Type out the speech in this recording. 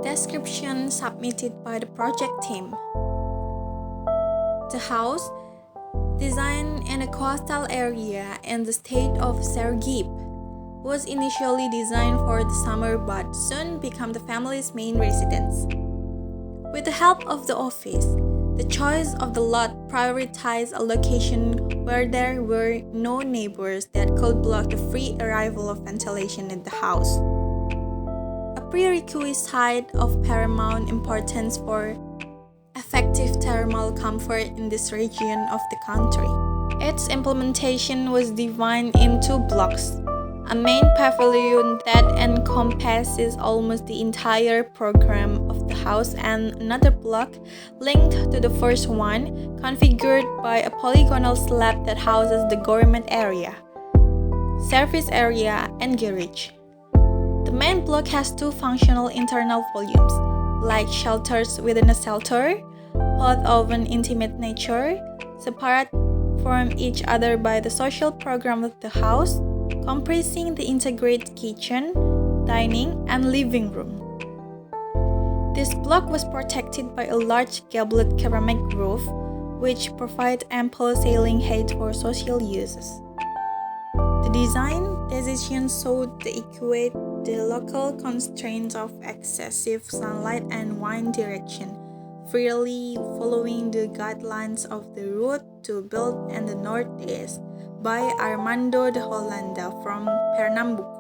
Description submitted by the project team. The house, designed in a coastal area in the state of Sergipe, was initially designed for the summer but soon became the family's main residence. With the help of the office, the choice of the lot prioritized a location where there were no neighbors that could block the free arrival of ventilation in the house. A prerequisite of paramount importance for effective thermal comfort in this region of the country. Its implementation was divided in two blocks, a main pavilion that encompasses almost the entire program of the house and another block linked to the first one, configured by a polygonal slab that houses the gourmet area, service area, and garage. The main block has two functional internal volumes, like shelters within a shelter, both of an intimate nature, separate from each other by the social program of the house, comprising the integrated kitchen, dining, and living room. This block was protected by a large gabled ceramic roof, which provides ample ceiling height for social uses. The design decision sought to equate the local constraints of excessive sunlight and wind direction, freely following the guidelines of the route to build in the northeast by Armando de Holanda from Pernambuco.